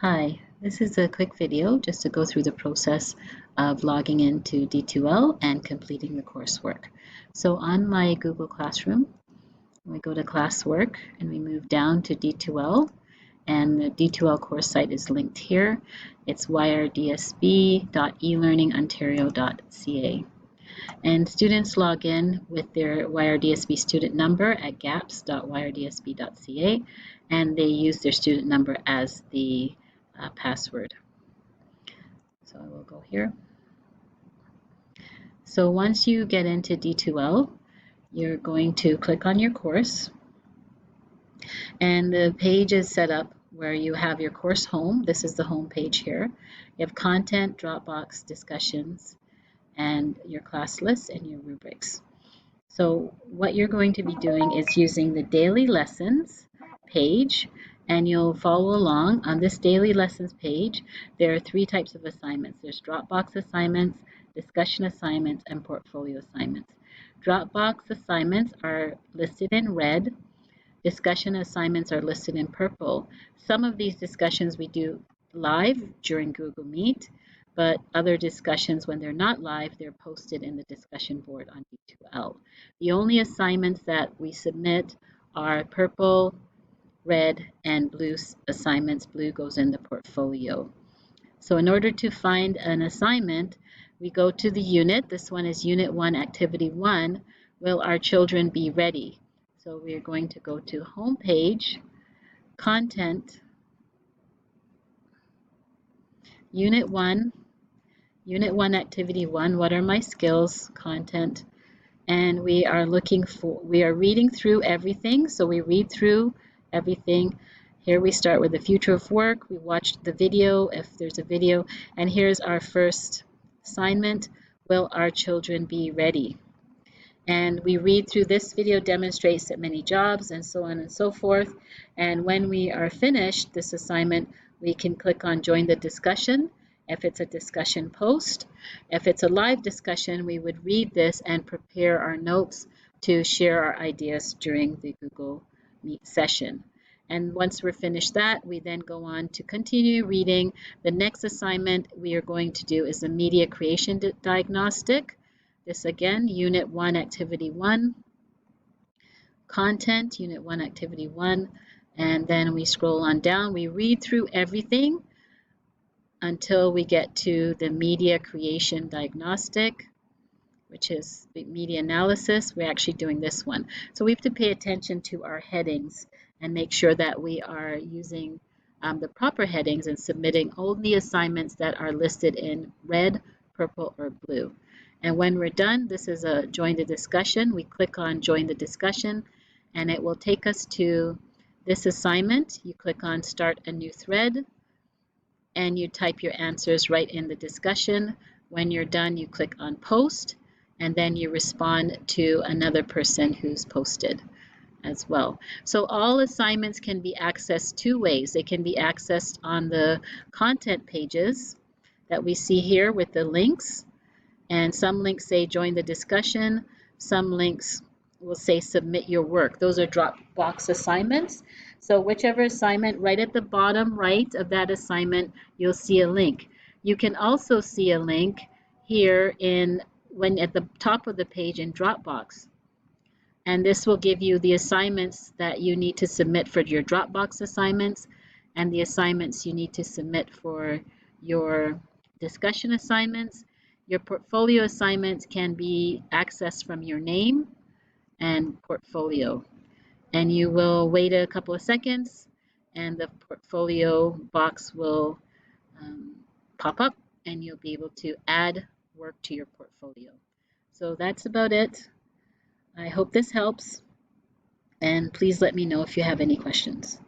Hi, this is a quick video just to go through the process of logging into D2L and completing the coursework. So on my Google Classroom, we go to classwork and we move down to D2L, and the D2L course site is linked here. It's yrdsb.elearningontario.ca. And students log in with their YRDSB student number at gaps.yrdsb.ca, and they use their student number as the password. So I will go here. So once you get into D2L, you're going to click on your course, and the page is set up where you have your course home. This is the home page here. You have content, Dropbox, discussions, and your class list and your rubrics. So what you're going to be doing is using the daily lessons page, and you'll follow along. On this daily lessons page, there are three types of assignments. There's Dropbox assignments, discussion assignments, and portfolio assignments. Dropbox assignments are listed in red. Discussion assignments are listed in purple. Some of these discussions we do live during Google Meet, but other discussions, when they're not live, they're posted in the discussion board on D2L. The only assignments that we submit are purple, red, and blue assignments. Blue goes in the portfolio. So in order to find an assignment, we go to the unit. This one is Unit 1, Activity 1. Will our children be ready? So we're going to go to Home Page, Content, Unit 1, Activity 1, what are my skills, content, and we are reading through everything. So we read through everything. Here we start with the future of work. We watched the video, if there's a video, and here's our first assignment, will our children be ready? And we read through this video demonstrates that many jobs, and so on and so forth. And when we are finished this assignment, we can click on join the discussion if it's a discussion post. If it's a live discussion, we would read this and prepare our notes to share our ideas during the Google Meet session. And once we're finished that, we then go on to continue reading. The next assignment we are going to do is the media creation diagnostic. This again, Unit 1, Activity 1, Content, Unit 1, Activity 1, and then we scroll on down. We read through everything until we get to the media creation diagnostic, which is the media analysis. We're actually doing this one. So we have to pay attention to our headings and make sure that we are using the proper headings and submitting only assignments that are listed in red, purple, or blue. And when we're done, this is a join the discussion. We click on join the discussion, and it will take us to this assignment. You click on start a new thread, and you type your answers right in the discussion. When you're done, you click on post, and then you respond to another person who's posted as well. So all assignments can be accessed two ways. They can be accessed on the content pages that we see here with the links. And some links say join the discussion. Some links will say submit your work. Those are Dropbox assignments. So whichever assignment, right at the bottom right of that assignment, you'll see a link. You can also see a link here at the top of the page in Dropbox. And this will give you the assignments that you need to submit for your Dropbox assignments and the assignments you need to submit for your discussion assignments. Your portfolio assignments can be accessed from your name and portfolio. And you will wait a couple of seconds and the portfolio box will pop up and you'll be able to add work to your portfolio. So that's about it. I hope this helps, and please let me know if you have any questions.